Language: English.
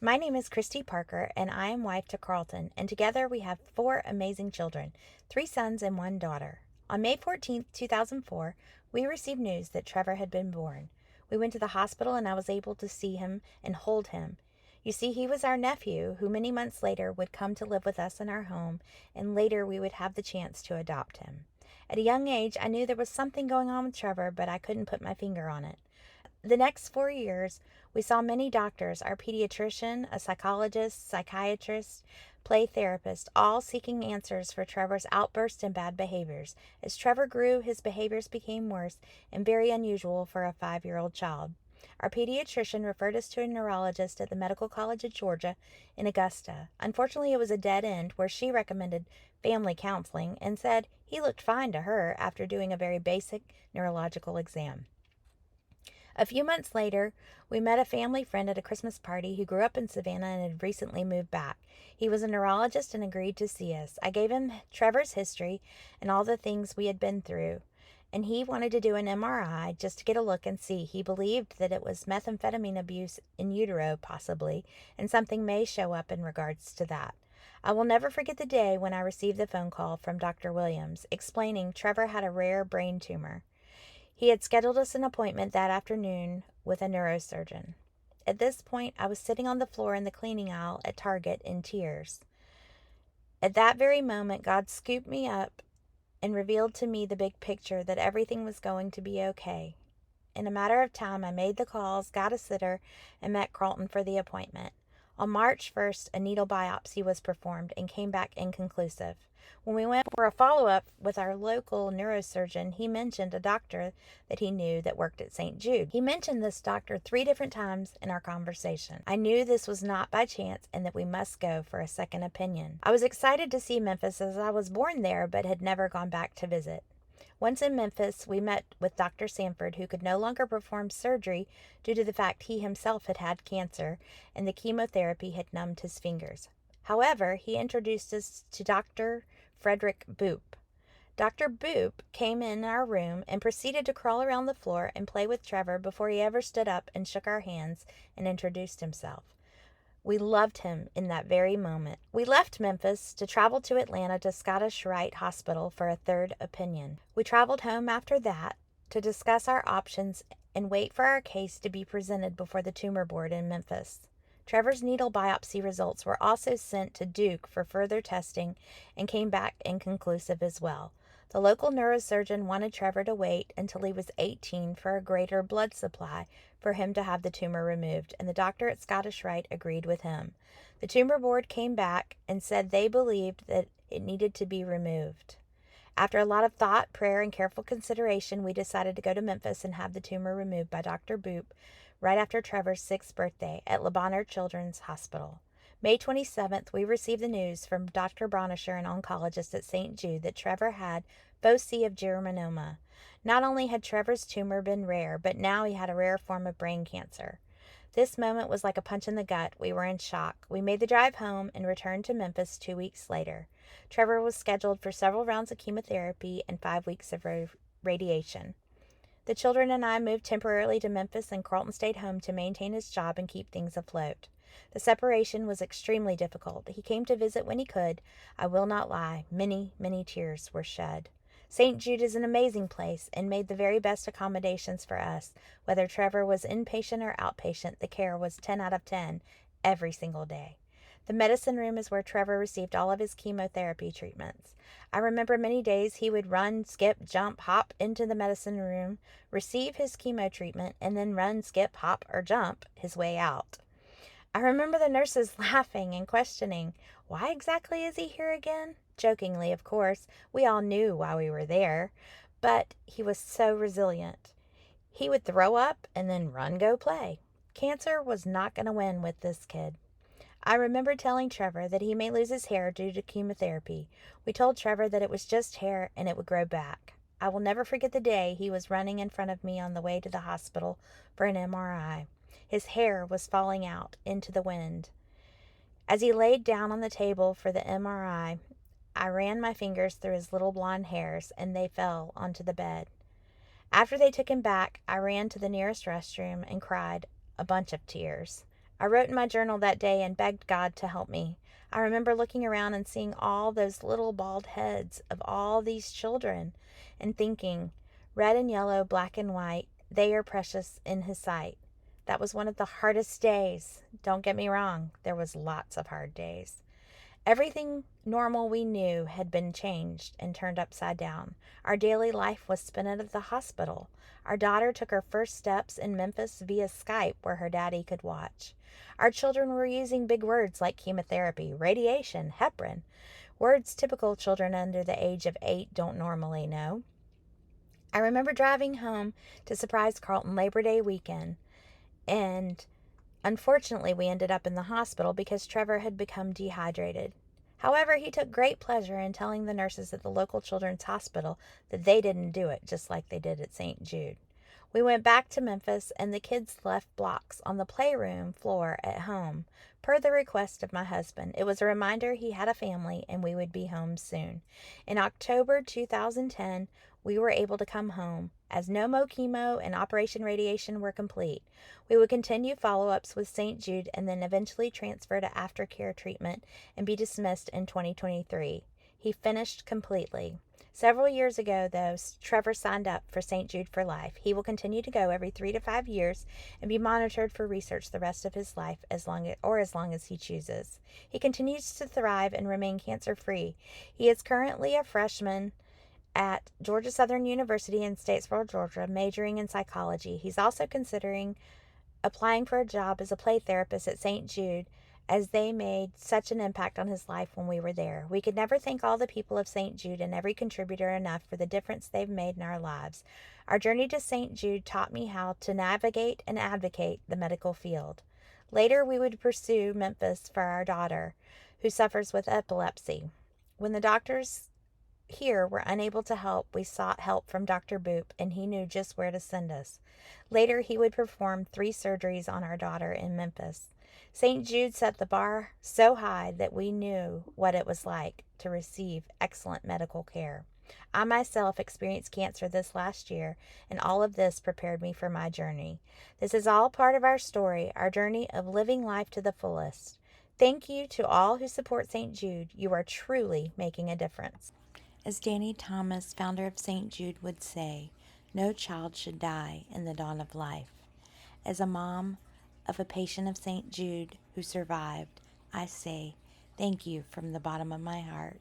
My name is Christy Parker, and I am wife to Carlton, and together we have four amazing children, three sons and one daughter. On May 14th, 2004, we received news that Trevor had been born. We went to the hospital, and I was able to see him and hold him. You see, he was our nephew, who many months later would come to live with us in our home, and later we would have the chance to adopt him. At a young age, I knew there was something going on with Trevor, but I couldn't put my finger on it. The next 4 years, we saw many doctors, our pediatrician, a psychologist, psychiatrist, play therapist, all seeking answers for Trevor's outbursts and bad behaviors. As Trevor grew, his behaviors became worse and very unusual for a 5-year-old child. Our pediatrician referred us to a neurologist at the Medical College of Georgia in Augusta. Unfortunately, it was a dead end where she recommended family counseling and said he looked fine to her after doing a very basic neurological exam. A few months later, we met a family friend at a Christmas party who grew up in Savannah and had recently moved back. He was a neurologist and agreed to see us. I gave him Trevor's history and all the things we had been through, and he wanted to do an MRI just to get a look and see. He believed that it was methamphetamine abuse in utero, possibly, and something may show up in regards to that. I will never forget the day when I received the phone call from Dr. Williams explaining Trevor had a rare brain tumor. He had scheduled us an appointment that afternoon with a neurosurgeon. At this point, I was sitting on the floor in the cleaning aisle at Target in tears. At that very moment, God scooped me up and revealed to me the big picture that everything was going to be okay. In a matter of time, I made the calls, got a sitter, and met Carlton for the appointment. On March 1st, a needle biopsy was performed and came back inconclusive. When we went for a follow-up with our local neurosurgeon, he mentioned a doctor that he knew that worked at St. Jude. He mentioned this doctor 3 different times in our conversation. I knew this was not by chance and that we must go for a second opinion. I was excited to see Memphis as I was born there but had never gone back to visit. Once in Memphis, we met with Dr. Sanford, who could no longer perform surgery due to the fact he himself had had cancer and the chemotherapy had numbed his fingers. However, he introduced us to Dr. Frederick Boop. Dr. Boop came in our room and proceeded to crawl around the floor and play with Trevor before he ever stood up and shook our hands and introduced himself. We loved him in that very moment. We left Memphis to travel to Atlanta to Scottish Rite Hospital for a third opinion. We traveled home after that to discuss our options and wait for our case to be presented before the tumor board in Memphis. Trevor's needle biopsy results were also sent to Duke for further testing and came back inconclusive as well. The local neurosurgeon wanted Trevor to wait until he was 18 for a greater blood supply for him to have the tumor removed, and the doctor at Scottish Rite agreed with him. The tumor board came back and said they believed that it needed to be removed. After a lot of thought, prayer, and careful consideration, we decided to go to Memphis and have the tumor removed by Dr. Boop right after Trevor's 6th birthday at Le Bonheur Children's Hospital. May 27th, we received the news from Dr. Bronisher, an oncologist at St. Jude, that Trevor had foci of germinoma. Not only had Trevor's tumor been rare, but now he had a rare form of brain cancer. This moment was like a punch in the gut. We were in shock. We made the drive home and returned to Memphis 2 weeks later. Trevor was scheduled for several rounds of chemotherapy and 5 weeks of radiation. The children and I moved temporarily to Memphis, and Carlton stayed home to maintain his job and keep things afloat. The separation was extremely difficult. He came to visit when he could. I will not lie, many, many tears were shed. St. Jude is an amazing place and made the very best accommodations for us. Whether Trevor was inpatient or outpatient, the care was 10 out of 10 every single day. The medicine room is where Trevor received all of his chemotherapy treatments. I remember many days he would run, skip, jump, hop into the medicine room, receive his chemo treatment, and then run, skip, hop, or jump his way out. I remember the nurses laughing and questioning, "Why exactly is he here again?" Jokingly, of course. We all knew why we were there. But he was so resilient. He would throw up and then run, go play. Cancer was not going to win with this kid. I remember telling Trevor that he may lose his hair due to chemotherapy. We told Trevor that it was just hair and it would grow back. I will never forget the day he was running in front of me on the way to the hospital for an MRI. His hair was falling out into the wind. As he laid down on the table for the MRI, I ran my fingers through his little blonde hairs and they fell onto the bed. After they took him back, I ran to the nearest restroom and cried a bunch of tears. I wrote in my journal that day and begged God to help me. I remember looking around and seeing all those little bald heads of all these children and thinking, red and yellow, black and white, they are precious in His sight. That was one of the hardest days. Don't get me wrong, there was lots of hard days. Everything normal we knew had been changed and turned upside down. Our daily life was spent at the hospital. Our daughter took her first steps in Memphis via Skype, where her daddy could watch. Our children were using big words like chemotherapy, radiation, heparin, words typical children under the age of 8 don't normally know. I remember driving home to surprise Carlton Labor Day weekend, and unfortunately, we ended up in the hospital because Trevor had become dehydrated. However, he took great pleasure in telling the nurses at the local children's hospital that they didn't do it just like they did at St. Jude. We went back to Memphis, and the kids left blocks on the playroom floor at home, per the request of my husband. It was a reminder he had a family and we would be home soon. In October 2010, we were able to come home, as no more chemo and Operation Radiation were complete. We would continue follow-ups with St. Jude and then eventually transfer to aftercare treatment and be dismissed in 2023. He finished completely. Several years ago, though, Trevor signed up for St. Jude for life. He will continue to go every 3 to 5 years and be monitored for research the rest of his life as long as he chooses. He continues to thrive and remain cancer-free. He is currently a freshman at Georgia Southern University in Statesboro, Georgia, majoring in psychology. He's also considering applying for a job as a play therapist at St. Jude, as they made such an impact on his life when we were there. We could never thank all the people of St. Jude and every contributor enough for the difference they've made in our lives. Our journey to St. Jude taught me how to navigate and advocate the medical field. Later, we would pursue Memphis for our daughter, who suffers with epilepsy. When the doctors here were unable to help, we sought help from Dr. Boop, and he knew just where to send us. Later, he would perform 3 surgeries on our daughter in Memphis. St. Jude set the bar so high that we knew what it was like to receive excellent medical care. I myself experienced cancer this last year, and all of this prepared me for my journey. This is all part of our story, our journey of living life to the fullest. Thank you to all who support St. Jude. You are truly making a difference. As Danny Thomas, founder of St. Jude, would say, no child should die in the dawn of life. As a mom of a patient of St. Jude who survived, I say thank you from the bottom of my heart.